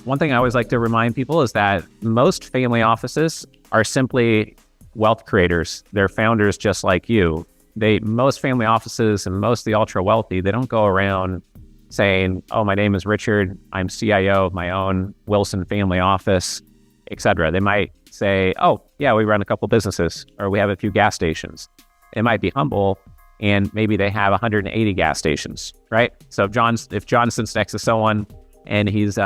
One thing I always like to remind people is that most family offices are simply wealth creators. They're founders just like you. Most family offices and most of the ultra wealthy, they don't go around saying, oh, my name is Richard, I'm CIO of my own Wilson family office, etc. They might say, oh, yeah, we run a couple businesses, or we have a few gas stations. It might be humble, and maybe they have 180 gas stations, right? So if John sits next to someone and he's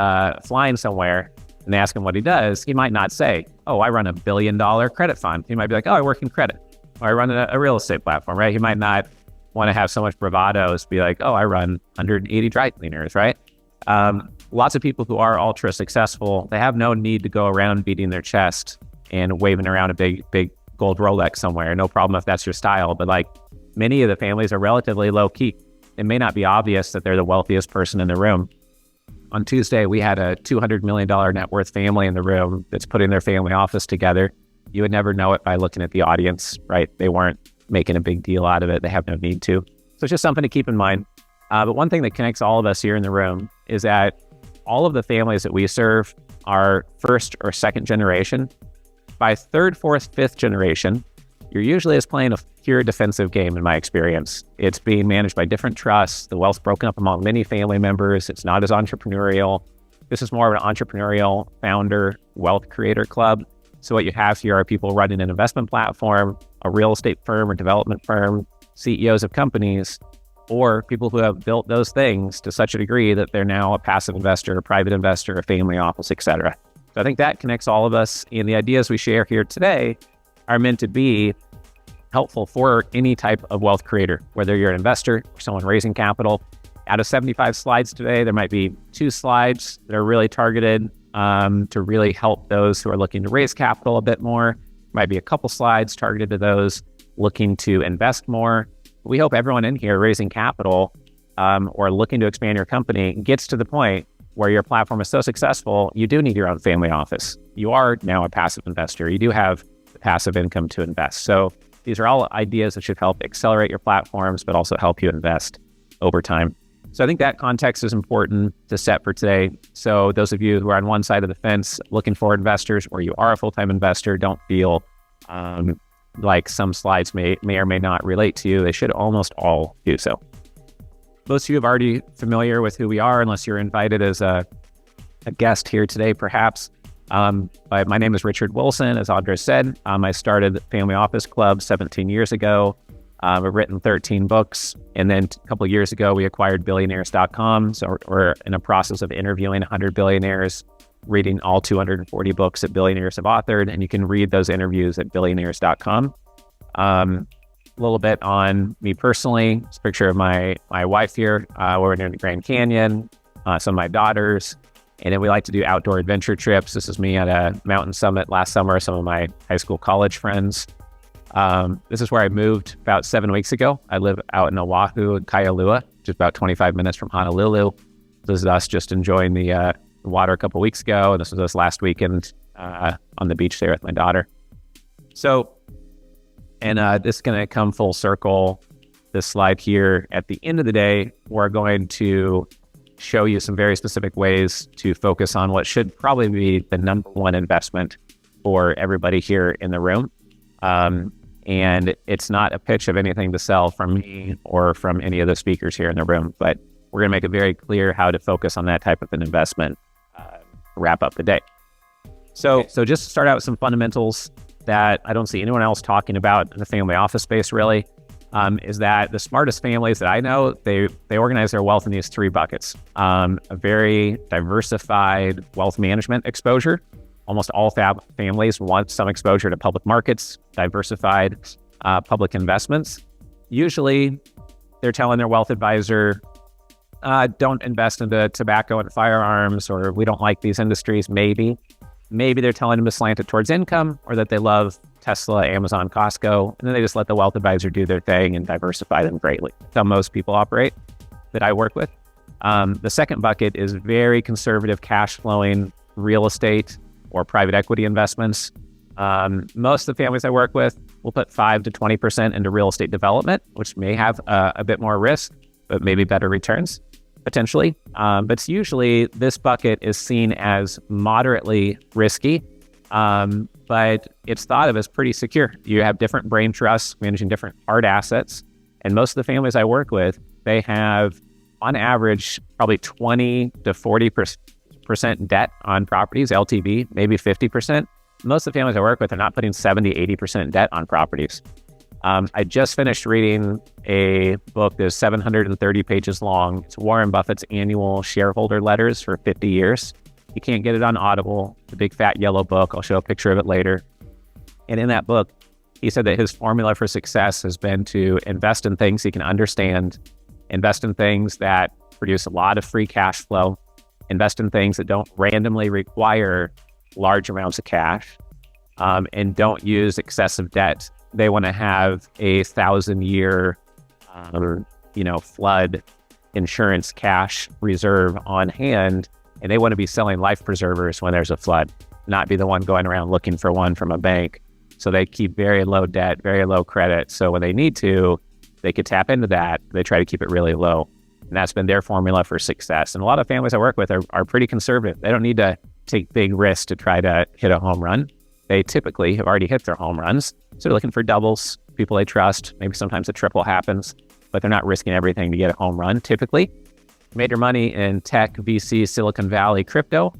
flying somewhere and they ask him what he does, he might not say, oh, I run $1 billion credit fund. He might be like, oh, I work in credit, or I run a real estate platform, right? He might not want to have so much bravado as be like, oh, I run 180 dry cleaners, right? Lots of people who are ultra successful, they have no need to go around beating their chest and waving around a big gold Rolex somewhere. No problem if that's your style, but like many of the families are relatively low key. It may not be obvious that they're the wealthiest person in the room. On Tuesday, we had a $200 million net worth family in the room that's putting their family office together. You would never know it by looking at the audience, right? They weren't making a big deal out of it. They have no need to. So it's just something to keep in mind. But one thing that connects all of us here in the room is that all of the families that we serve are first or second generation. By third, fourth, fifth generation, you're usually just playing a pure defensive game in my experience. It's being managed by different trusts. The wealth's broken up among many family members. It's not as entrepreneurial. This is more of an entrepreneurial founder wealth creator club. So what you have here are people running an investment platform, a real estate firm or development firm, CEOs of companies, or people who have built those things to such a degree that they're now a passive investor, a private investor, a family office, etc. So I think that connects all of us. And the ideas we share here today are meant to be helpful for any type of wealth creator, whether you're an investor or someone raising capital. Out of 75 slides today, there might be 2 slides that are really targeted to really help those who are looking to raise capital a bit more. Might be a couple slides targeted to those looking to invest more. We hope everyone in here raising capital or looking to expand your company gets to the point where your platform is so successful, you do need your own family office. You are now a passive investor. You do have passive income to invest. So these are all ideas that should help accelerate your platforms, but also help you invest over time. So I think that context is important to set for today. So those of you who are on one side of the fence looking for investors, or you are a full-time investor, don't feel like some slides may or may not relate to you. They should almost all do so. Most of you are already familiar with who we are, unless you're invited as a guest here today, perhaps. But my name is Richard Wilson, as Audra said. I started Family Office Club 17 years ago. I've written 13 books. And then a couple of years ago, we acquired billionaires.com. So we're in a process of interviewing 100 billionaires, reading all 240 books that billionaires have authored. And you can read those interviews at billionaires.com. A little bit on me personally. It's a picture of my wife here. We're in the Grand Canyon, some of my daughters. And then we like to do outdoor adventure trips. This is me at a mountain summit last summer, some of my high school, college friends. This is where I moved about 7 weeks ago. I live out in Oahu and Kailua, just about 25 minutes from Honolulu. This is us just enjoying the water a couple weeks ago. And this was us last weekend on the beach there with my daughter. So, and this is going to come full circle. This slide here, at the end of the day, we're going to show you some very specific ways to focus on what should probably be the number one investment for everybody here in the room. And it's not a pitch of anything to sell from me or from any of the speakers here in the room, but we're going to make it very clear how to focus on that type of an investment to wrap up the day. So just to start out with some fundamentals that I don't see anyone else talking about in the family office space really, is that the smartest families that I know, they organize their wealth in these 3 buckets. A very diversified wealth management exposure. Almost all families want some exposure to public markets, diversified public investments. Usually, they're telling their wealth advisor, don't invest into tobacco and firearms, or we don't like these industries, maybe. Maybe they're telling them to slant it towards income, or that they love Tesla, Amazon, Costco, and then they just let the wealth advisor do their thing and diversify them greatly. That's how most people operate that I work with. The second bucket is very conservative cash flowing real estate or private equity investments. Most of the families I work with will put 5 to 20% into real estate development, which may have a bit more risk, but maybe better returns. potentially. But usually this bucket is seen as moderately risky, but it's thought of as pretty secure. You have different brain trusts managing different hard assets. And most of the families I work with, they have, on average, probably 20 to 40% debt on properties, LTV, maybe 50%. Most of the families I work with are not putting 70, 80% debt on properties. I just finished reading a book that's 730 pages long. It's Warren Buffett's annual shareholder letters for 50 years. You can't get it on Audible. It's a big fat yellow book. I'll show a picture of it later. And in that book, he said that his formula for success has been to invest in things he can understand, invest in things that produce a lot of free cash flow, invest in things that don't randomly require large amounts of cash, and don't use excessive debt. They want to have a 1,000-year, flood insurance cash reserve on hand, and they want to be selling life preservers when there's a flood, not be the one going around looking for one from a bank. So they keep very low debt, very low credit. So when they need to, they could tap into that. They try to keep it really low. And that's been their formula for success. And a lot of families I work with are pretty conservative. They don't need to take big risks to try to hit a home run. They typically have already hit their home runs. So they're looking for doubles, people they trust. Maybe sometimes a triple happens, but they're not risking everything to get a home run. Typically, made your money in tech, VC, Silicon Valley, crypto,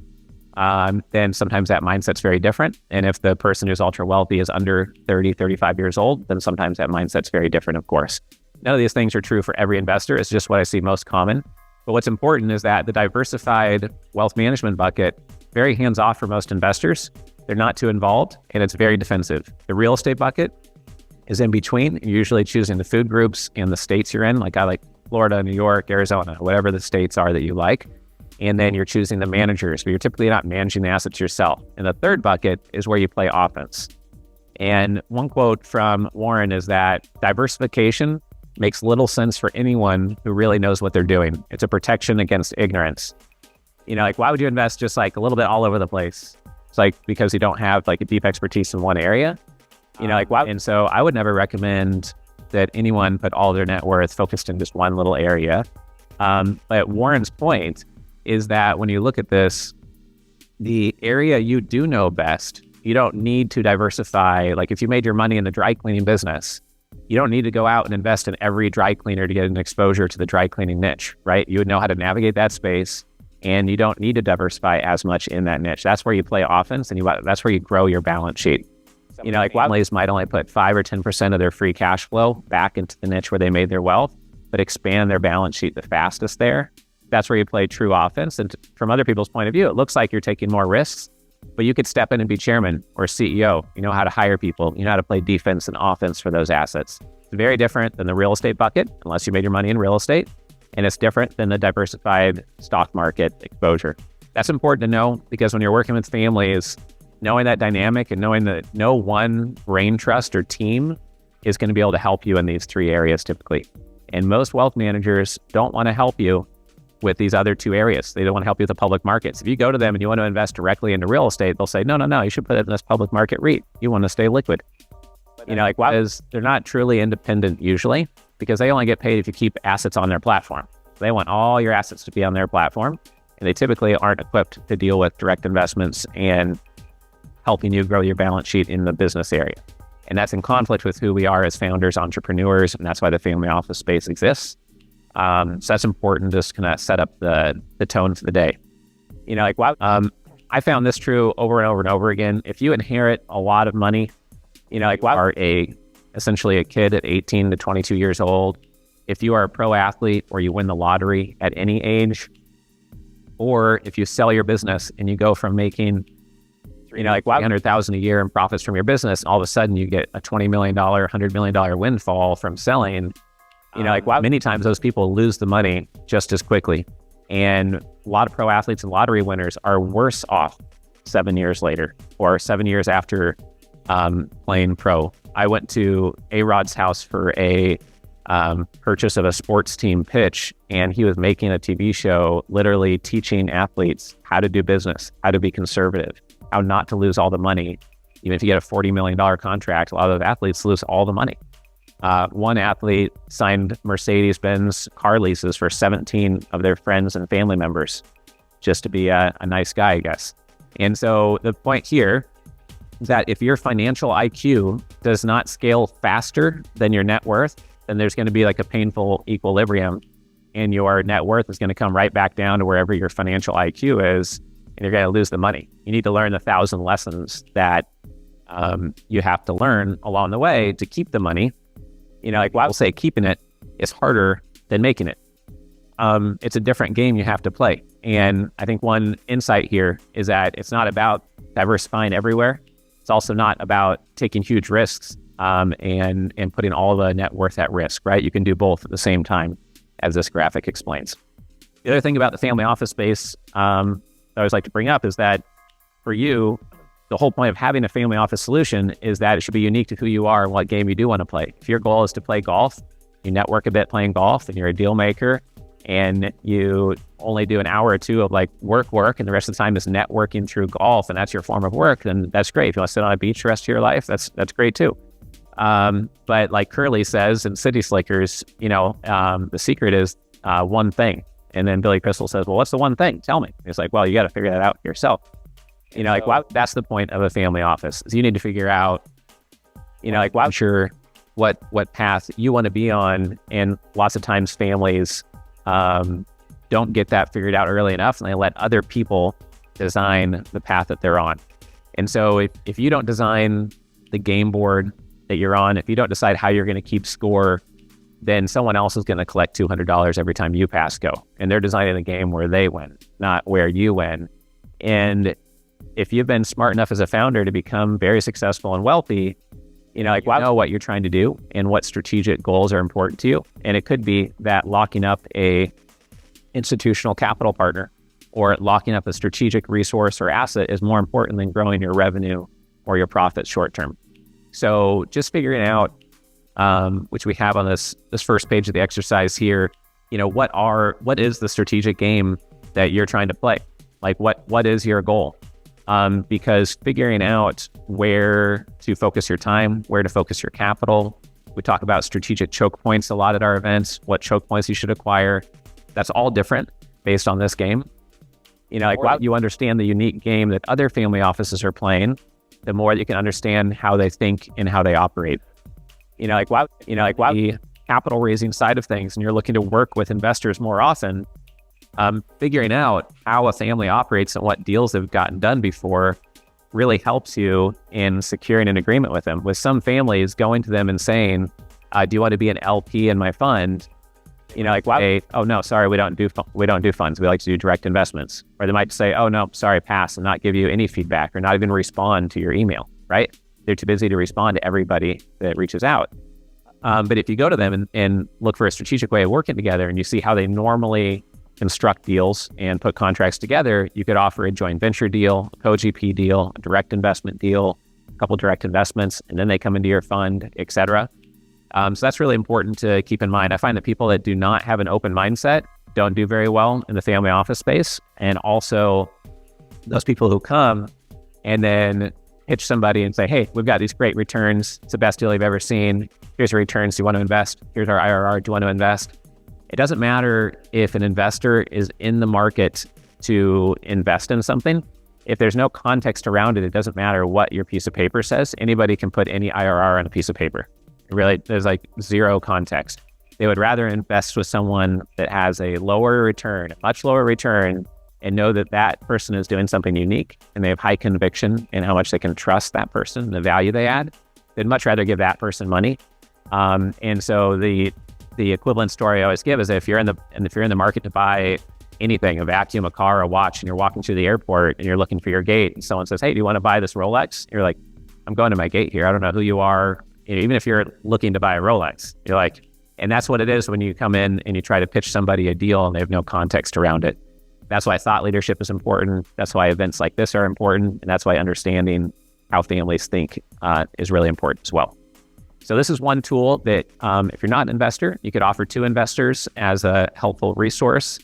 then sometimes that mindset's very different. And if the person who's ultra wealthy is under 30, 35 years old, then sometimes that mindset's very different, of course. None of these things are true for every investor. It's just what I see most common. But what's important is that the diversified wealth management bucket, very hands-off for most investors. They're not too involved, and it's very defensive. The real estate bucket is in between. You're usually choosing the food groups and the states you're in. Like I like Florida, New York, Arizona, whatever the states are that you like. And then you're choosing the managers, but you're typically not managing the assets yourself. And the third bucket is where you play offense. And one quote from Warren is that diversification makes little sense for anyone who really knows what they're doing. It's a protection against ignorance. Why would you invest just like a little bit all over the place? It's like because you don't have like a deep expertise in one area. Why? And so I would never recommend that anyone put all their net worth focused in just one little area. But Warren's point is that when you look at this, the area you do know best, you don't need to diversify. Like if you made your money in the dry cleaning business, you don't need to go out and invest in every dry cleaner to get an exposure to the dry cleaning niche, right? You would know how to navigate that space, and you don't need to diversify as much in that niche. That's where you play offense, and that's where you grow your balance sheet. Families might only put 5 or 10% of their free cash flow back into the niche where they made their wealth, but expand their balance sheet the fastest there. That's where you play true offense. And from other people's point of view, it looks like you're taking more risks, but you could step in and be chairman or CEO. You know how to hire people. You know how to play defense and offense for those assets. It's very different than the real estate bucket, unless you made your money in real estate. And it's different than the diversified stock market exposure. That's important to know because when you're working with families, knowing that dynamic and knowing that no one brain trust or team is going to be able to help you in these three areas typically. And most wealth managers don't want to help you with these other two areas. They don't want to help you with the public markets. If you go to them and you want to invest directly into real estate, they'll say, no, you should put it in this public market REIT. You want to stay liquid. Because they're not truly independent usually because they only get paid if you keep assets on their platform. They want all your assets to be on their platform, and they typically aren't equipped to deal with direct investments and helping you grow your balance sheet in the business area. And that's in conflict with who we are as founders, entrepreneurs, and that's why the family office space exists. So that's important just kind of set up the tone for the day. I found this true over and over and over again. If you inherit a lot of money, are essentially a kid at 18 to 22 years old, if you are a pro athlete or you win the lottery at any age, or if you sell your business and you go from making $100,000 a year in profits from your business, all of a sudden you get a $20 million, $100 million windfall from selling, many times those people lose the money just as quickly. And a lot of pro athletes and lottery winners are worse off 7 years later or 7 years after playing pro. I went to A-Rod's house for a purchase of a sports team pitch, and he was making a TV show literally teaching athletes how to do business, how to be conservative, how not to lose all the money. Even if you get a $40 million contract, a lot of those athletes lose all the money. One athlete signed Mercedes-Benz car leases for 17 of their friends and family members just to be a nice guy, I guess. And so the point here is that if your financial IQ does not scale faster than your net worth, then there's going to be like a painful equilibrium, and your net worth is going to come right back down to wherever your financial IQ is, and you're going to lose the money. You need to learn 1,000 lessons that you have to learn along the way to keep the money. Like I will say, keeping it is harder than making it. It's a different game you have to play. And I think one insight here is that it's not about diversifying everywhere. It's also not about taking huge risks and putting all the net worth at risk, right? You can do both at the same time, as this graphic explains. The other thing about the family office space that I always like to bring up is that for you, the whole point of having a family office solution is that it should be unique to who you are and what game you do want to play. If your goal is to play golf, you network a bit playing golf, and you're a deal maker, and you only do an hour or two of like work, and the rest of the time is networking through golf, and that's your form of work, then that's great. If you want to sit on a beach the rest of your life, that's great too. But like Curly says in City Slickers, the secret is one thing. And then Billy Crystal says, well, what's the one thing? Tell me. It's like, well, you got to figure that out yourself. That's the point of a family office, is you need to figure out, sure what path you want to be on. And lots of times families don't get that figured out early enough, and they let other people design the path that they're on. And so if you don't design the game board that you're on, if you don't decide how you're going to keep score, then someone else is going to collect $200 every time you pass go. And they're designing a game where they win, not where you win. And if you've been smart enough as a founder to become very successful and wealthy, you know what you're trying to do and what strategic goals are important to you. And it could be that locking up a institutional capital partner or locking up a strategic resource or asset is more important than growing your revenue or your profits short term. So just figuring out, which we have on this first page of the exercise here, what is the strategic game that you're trying to play? Like what is your goal? Because figuring out where to focus your time, where to focus your capital. We talk about strategic choke points a lot at our events, what choke points you should acquire. That's all different based on this game. You understand the unique game that other family offices are playing, the more you can understand how they think and how they operate. The capital raising side of things, and you're looking to work with investors more often, figuring out how a family operates and what deals they've gotten done before really helps you in securing an agreement with them. With some families, going to them and saying, do you want to be an LP in my fund? Oh no, sorry, we don't do funds. We like to do direct investments. Or they might say, oh no, sorry, pass, and not give you any feedback or not even respond to your email, right? They're too busy to respond to everybody that reaches out. But if you go to them and look for a strategic way of working together and you see how they normally construct deals and put contracts together, you could offer a joint venture deal, a co-GP deal, a direct investment deal, a couple direct investments, and then they come into your fund, et cetera. So that's really important to keep in mind. I find that people that do not have an open mindset don't do very well in the family office space. And also those people who come and then pitch somebody and say, hey, we've got these great returns. It's the best deal you've ever seen. Here's your returns. Do you want to invest? Here's our IRR. Do you want to invest? It doesn't matter if an investor is in the market to invest in something. If there's no context around it, it doesn't matter what your piece of paper says. Anybody can put any IRR on a piece of paper. Really, there's like zero context. They would rather invest with someone that has a lower return, a much lower return, and know that that person is doing something unique and they have high conviction in how much they can trust that person and the value they add. They'd much rather give that person money. And so the equivalent story I always give is if you're in the market to buy anything, a vacuum, a car, a watch, and you're walking through the airport and you're looking for your gate and someone says, hey, do you want to buy this Rolex? You're like, I'm going to my gate here. I don't know who you are. Even if you're looking to buy a Rolex, you're like, and that's what it is when you come in and you try to pitch somebody a deal and they have no context around it. That's why thought leadership is important. That's why events like this are important. And that's why understanding how families think is really important as well. So this is one tool that if you're not an investor, you could offer to investors as a helpful resource.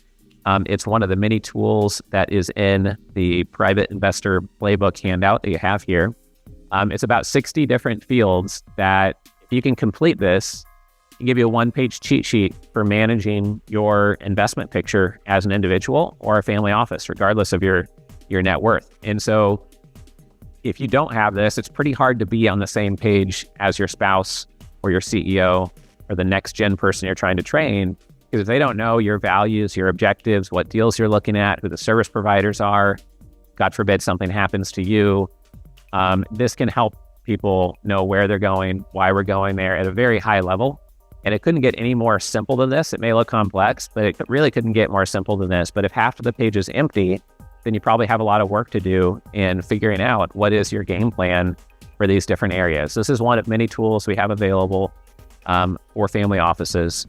It's one of the many tools that is in the private investor playbook handout that you have here. It's about 60 different fields that if You can complete this and give you a one-page cheat sheet for managing your investment picture as an individual or a family office, regardless of your net worth. And so if you don't have this, it's pretty hard to be on the same page as your spouse or your CEO or the next gen person you're trying to train, because if they don't know your values, your objectives, what deals you're looking at, who the service providers are, God forbid something happens to you, this can help people know where they're going, why we're going there at a very high level. And it couldn't get any more simple than this. It may look complex, but it really couldn't get more simple than this. But if half of the page is empty, then you probably have a lot of work to do in figuring out what is your game plan for these different areas. This is one of many tools we have available for family offices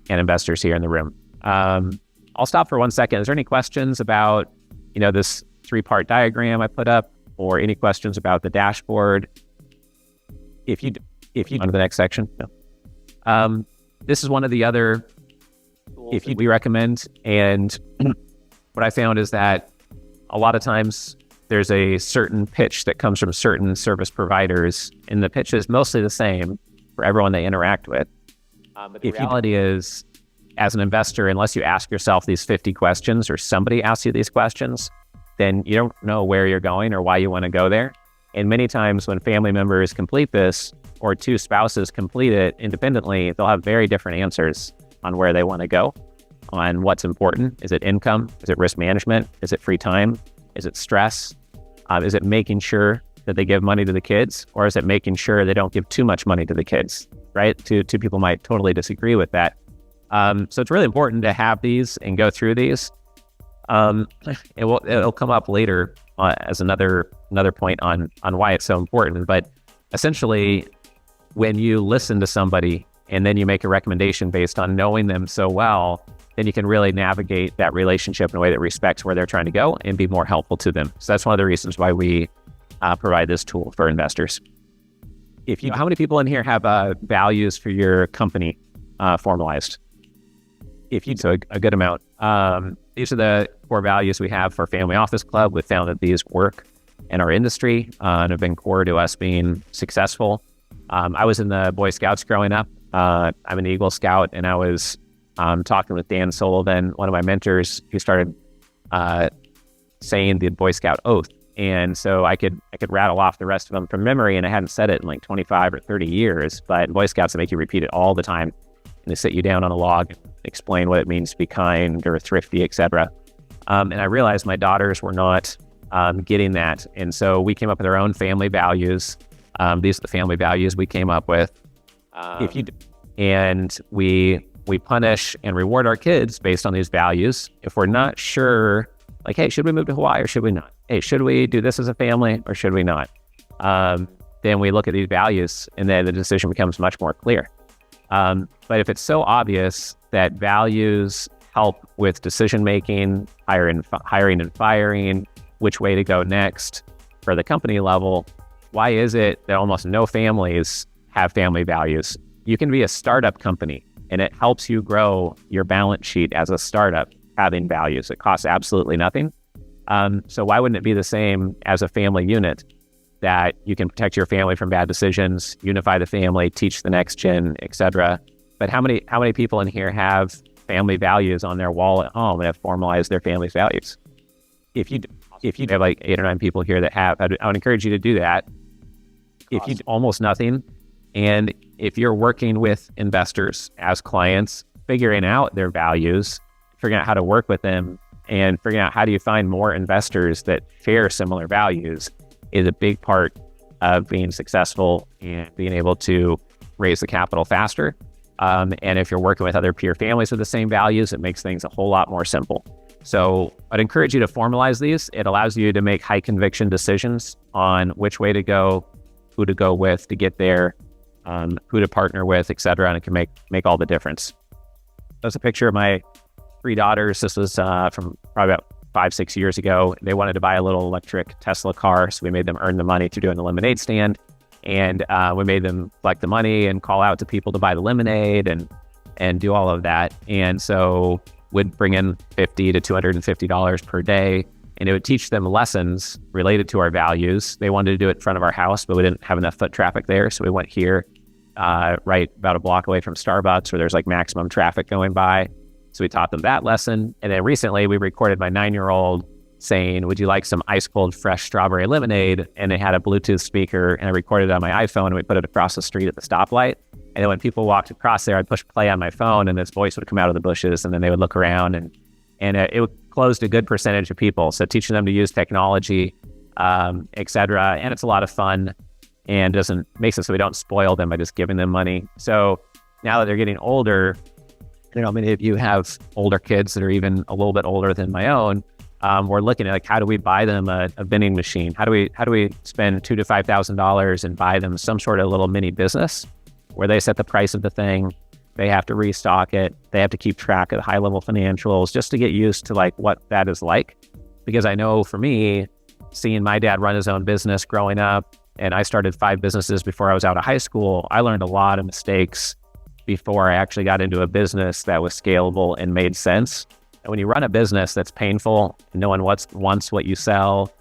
and investors here in the room. I'll stop for 1 second. Is there any questions about, this 3-part diagram I put up, or any questions about the dashboard? If you on to the next section. No. This is one of the other we recommend, and what I found is that a lot of times there's a certain pitch that comes from certain service providers, and the pitch is mostly the same for everyone they interact with. But the reality is, as an investor, unless you ask yourself these 50 questions or somebody asks you these questions, then you don't know where you're going or why you want to go there. And many times when family members complete this, or two spouses complete it independently, they'll have very different answers on where they want to go, on what's important. Is it income? Is it risk management? Is it free time? Is it stress? Is it making sure that they give money to the kids? Or is it making sure they don't give too much money to the kids, right? Two people might totally disagree with that. So it's really important to have these and go through these. It'll come up later as another point on why it's so important. But essentially, when you listen to somebody and then you make a recommendation based on knowing them so well, then you can really navigate that relationship in a way that respects where they're trying to go and be more helpful to them. So that's one of the reasons why we provide this tool for investors. How many people in here have values for your company formalized? So a good amount. These are the core values we have for Family Office Club. We found that these work in our industry and have been core to us being successful. I was in the Boy Scouts growing up. I'm an Eagle Scout, and I was talking with Dan Sullivan, one of my mentors, who started saying the Boy Scout oath. And so I could rattle off the rest of them from memory, and I hadn't said it in like 25 or 30 years. But Boy Scouts, they make you repeat it all the time. And they sit you down on a log, explain what it means to be kind or thrifty, etc. And I realized my daughters were not getting that. And so we came up with our own family values. These are the family values we came up with. And we punish and reward our kids based on these values. If we're not sure, like, hey, should we move to Hawaii or should we not? Hey, should we do this as a family or should we not? Then we look at these values, and then the decision becomes much more clear. But if it's so obvious that values help with decision-making, hiring and firing, which way to go next for the company level, why is it that almost no families have family values? You can be a startup company, and it helps you grow your balance sheet as a startup having values. It costs absolutely nothing. So why wouldn't it be the same as a family unit, that you can protect your family from bad decisions, unify the family, teach the next gen, etc. But how many people in here have family values on their wall at home and have formalized their family's values? If you have like 8 or 9 people here that have, I would encourage you to do that. If you do almost nothing, and if you're working with investors as clients, figuring out their values, figuring out how to work with them, and figuring out how do you find more investors that share similar values is a big part of being successful and being able to raise the capital faster. And if you're working with other peer families with the same values, it makes things a whole lot more simple. So I'd encourage you to formalize these. It allows you to make high conviction decisions on which way to go, who to go with to get there, who to partner with, etc. And it can make all the difference. That's a picture of my 3 daughters. This was from probably about 5-6 years ago. They wanted to buy a little electric Tesla car, so we made them earn the money through doing the lemonade stand. And we made them collect the money and call out to people to buy the lemonade and do all of that. And so we'd bring in $50 to $250 per day, and it would teach them lessons related to our values. They wanted to do it in front of our house, but we didn't have enough foot traffic there, so we went here. right about a block away from Starbucks where there's like maximum traffic going by. So we taught them that lesson. And then recently we recorded my 9-year-old saying, would you like some ice cold fresh strawberry lemonade? And it had a Bluetooth speaker, and I recorded it on my iPhone, and we put it across the street at the stoplight. And then when people walked across there, I'd push play on my phone, and this voice would come out of the bushes, and then they would look around, and it closed a good percentage of people. So teaching them to use technology, et cetera. And it's a lot of fun, and makes it so we don't spoil them by just giving them money. So now that they're getting older, many of you have older kids that are even a little bit older than my own. We're looking at like, how do we buy them a vending machine? How do we spend $2,000 to $5,000 and buy them some sort of little mini business where they set the price of the thing, they have to restock it, they have to keep track of the high level financials just to get used to like what that is like. Because I know for me, seeing my dad run his own business growing up, and I started 5 businesses before I was out of high school, I learned a lot of mistakes before I actually got into a business that was scalable and made sense. And when you run a business that's painful and no one wants what you sell,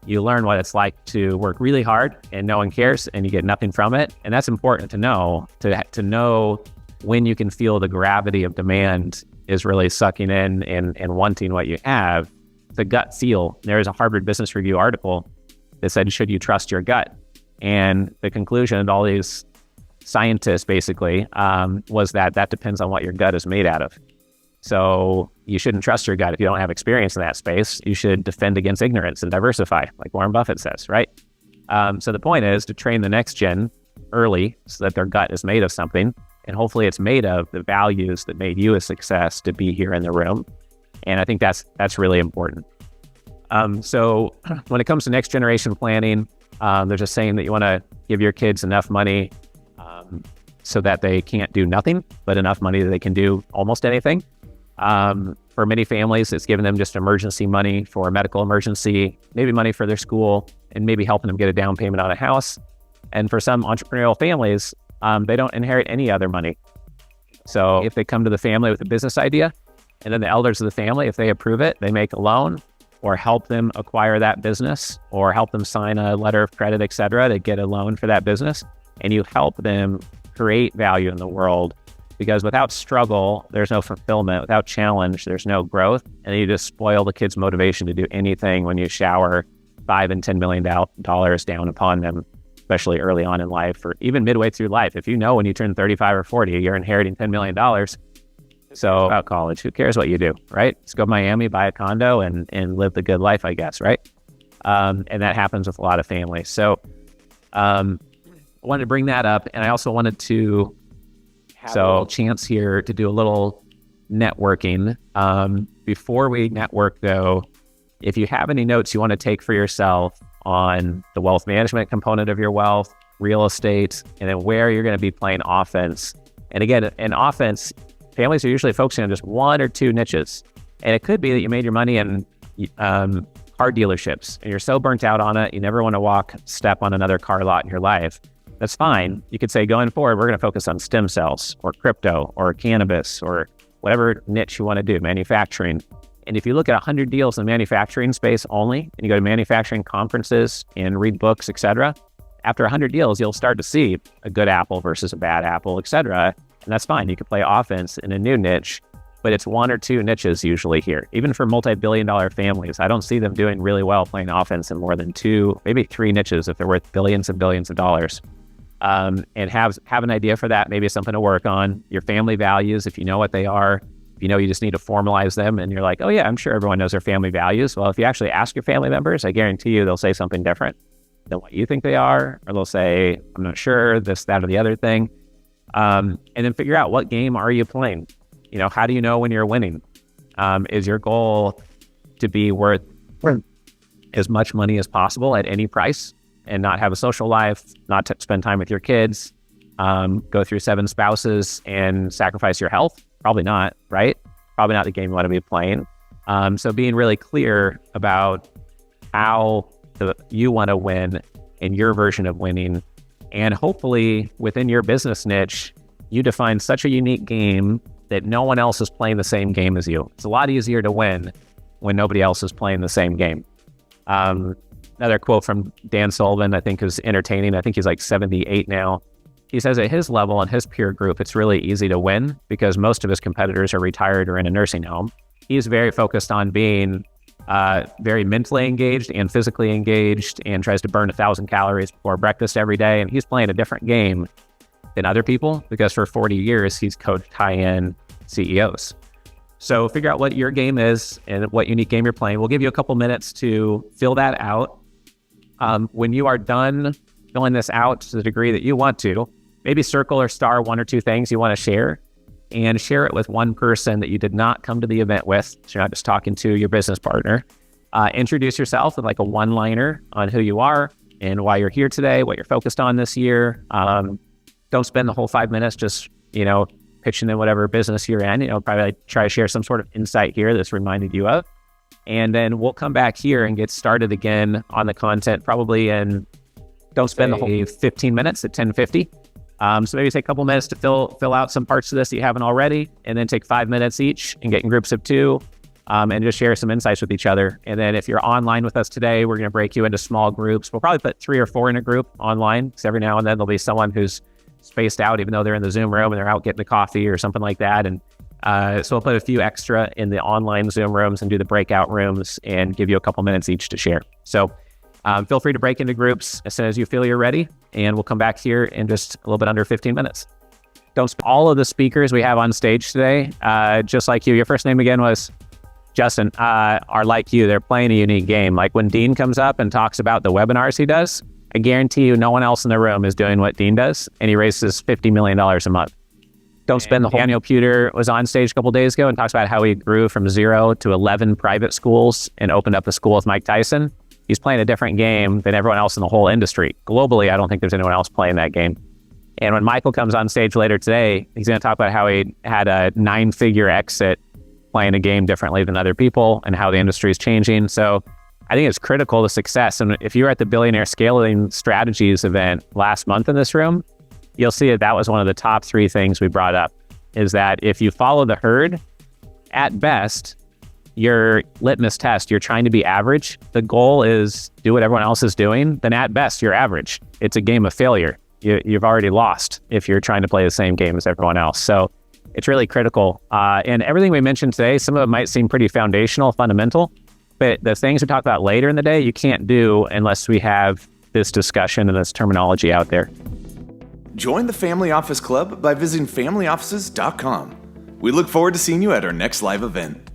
you learn what it's like to work really hard and no one cares and you get nothing from it. And that's important to know, to know when you can feel the gravity of demand is really sucking in and wanting what you have. The gut feel. There is a Harvard Business Review article that said, should you trust your gut? And the conclusion of all these scientists basically was that depends on what your gut is made out of. So you shouldn't trust your gut if you don't have experience in that space. You should defend against ignorance and diversify, like Warren Buffett says, right? So the point is to train the next gen early so that their gut is made of something. And hopefully it's made of the values that made you a success to be here in the room. And I think that's really important. So when it comes to next generation planning, there's a saying that you want to give your kids enough money so that they can't do nothing, but enough money that they can do almost anything. For many families, it's giving them just emergency money for a medical emergency, maybe money for their school, and maybe helping them get a down payment on a house. And for some entrepreneurial families, they don't inherit any other money. So if they come to the family with a business idea, and then the elders of the family, if they approve it, they make a loan or help them acquire that business or help them sign a letter of credit, et cetera, to get a loan for that business. And you help them create value in the world, because without struggle, there's no fulfillment. Without challenge, there's no growth. And you just spoil the kid's motivation to do anything when you shower $5 and $10 million down upon them, especially early on in life or even midway through life. If you know when you turn 35 or 40, you're inheriting $10 million. So about college, who cares what you do, right? Let's go to Miami, buy a condo and live the good life, I guess, right? And that happens with a lot of families. So I wanted to bring that up. And I also wanted to have a chance here to do a little networking. Before we network though, if you have any notes you want to take for yourself on the wealth management component of your wealth, real estate, and then where you're going to be playing offense. And again, in offense, families are usually focusing on just 1 or 2 niches. And it could be that you made your money in car dealerships and you're so burnt out on it, you never want to step on another car lot in your life. That's fine. You could say going forward, we're going to focus on stem cells or crypto or cannabis or whatever niche you want to do, manufacturing. And if you look at 100 deals in the manufacturing space only, and you go to manufacturing conferences and read books, et cetera, after 100 deals, you'll start to see a good apple versus a bad apple, et cetera. And that's fine. You can play offense in a new niche, but it's 1 or 2 niches usually here. Even for multi-billion-dollar families, I don't see them doing really well playing offense in more than 2, maybe 3 niches if they're worth billions and billions of dollars. And have an idea for that. Maybe it's something to work on. Your family values, if you know what they are, if you know you just need to formalize them and you're like, oh yeah, I'm sure everyone knows their family values. Well, if you actually ask your family members, I guarantee you they'll say something different than what you think they are, or they'll say, I'm not sure, this, that, or the other thing. And then figure out, what game are you playing? How do you know when you're winning? Is your goal to be worth as much money as possible at any price and not have a social life, not to spend time with your kids, go through 7 spouses and sacrifice your health? Probably not, right? Probably not the game you want to be playing. So being really clear about how you want to win and your version of winning. And hopefully within your business niche, you define such a unique game that no one else is playing the same game as you. It's a lot easier to win when nobody else is playing the same game. Another quote from Dan Sullivan, I think, is entertaining. I think he's like 78 now. he says at his level and his peer group, it's really easy to win because most of his competitors are retired or in a nursing home. He's very focused on being very mentally engaged and physically engaged, and tries to burn 1,000 calories before breakfast every day. And he's playing a different game than other people because for 40 years, he's coached high-end CEOs. So figure out what your game is and what unique game you're playing. We'll give you a couple minutes to fill that out. When you are done filling this out to the degree that you want to, maybe circle or star one or two things you want to share, and share it with one person that you did not come to the event with. So you're not just talking to your business partner. Introduce yourself with like a one-liner on who you are and why you're here today, what you're focused on this year. Don't spend the whole 5 minutes just, pitching in whatever business you're in. Probably try to share some sort of insight here that's reminded you of. And then we'll come back here and get started again on the content, probably don't spend the whole 15 minutes at 10:50. So maybe take a couple minutes to fill out some parts of this that you haven't already, and then take 5 minutes each and get in groups of 2 and just share some insights with each other. And then if you're online with us today, we're going to break you into small groups. We'll probably put 3 or 4 in a group online, because every now and then there'll be someone who's spaced out, even though they're in the Zoom room and they're out getting a coffee or something like that. And so we'll put a few extra in the online Zoom rooms and do the breakout rooms and give you a couple minutes each to share. So feel free to break into groups as soon as you feel you're ready, and we'll come back here in just a little bit under 15 minutes. All of the speakers we have on stage today, just like you, your first name again was Justin, are like you. They're playing a unique game. Like when Dean comes up and talks about the webinars he does, I guarantee you no one else in the room is doing what Dean does, and he raises $50 million a month. Daniel Puder was on stage a couple days ago and talks about how he grew from 0 to 11 private schools and opened up a school with Mike Tyson. He's playing a different game than everyone else in the whole industry. Globally, I don't think there's anyone else playing that game. And when Michael comes on stage later today, he's going to talk about how he had a 9-figure exit playing a game differently than other people and how the industry is changing. So I think it's critical to success. And if you were at the Billionaire Scaling Strategies event last month in this room, you'll see that was one of the top 3 things we brought up, is that if you follow the herd, at best, your litmus test, you're trying to be average. The goal is do what everyone else is doing, then at best, you're average. It's a game of failure. You've already lost if you're trying to play the same game as everyone else. So it's really critical. And everything we mentioned today, some of it might seem pretty foundational, fundamental, but the things we talk about later in the day, you can't do unless we have this discussion and this terminology out there. Join the Family Office Club by visiting familyoffices.com. We look forward to seeing you at our next live event.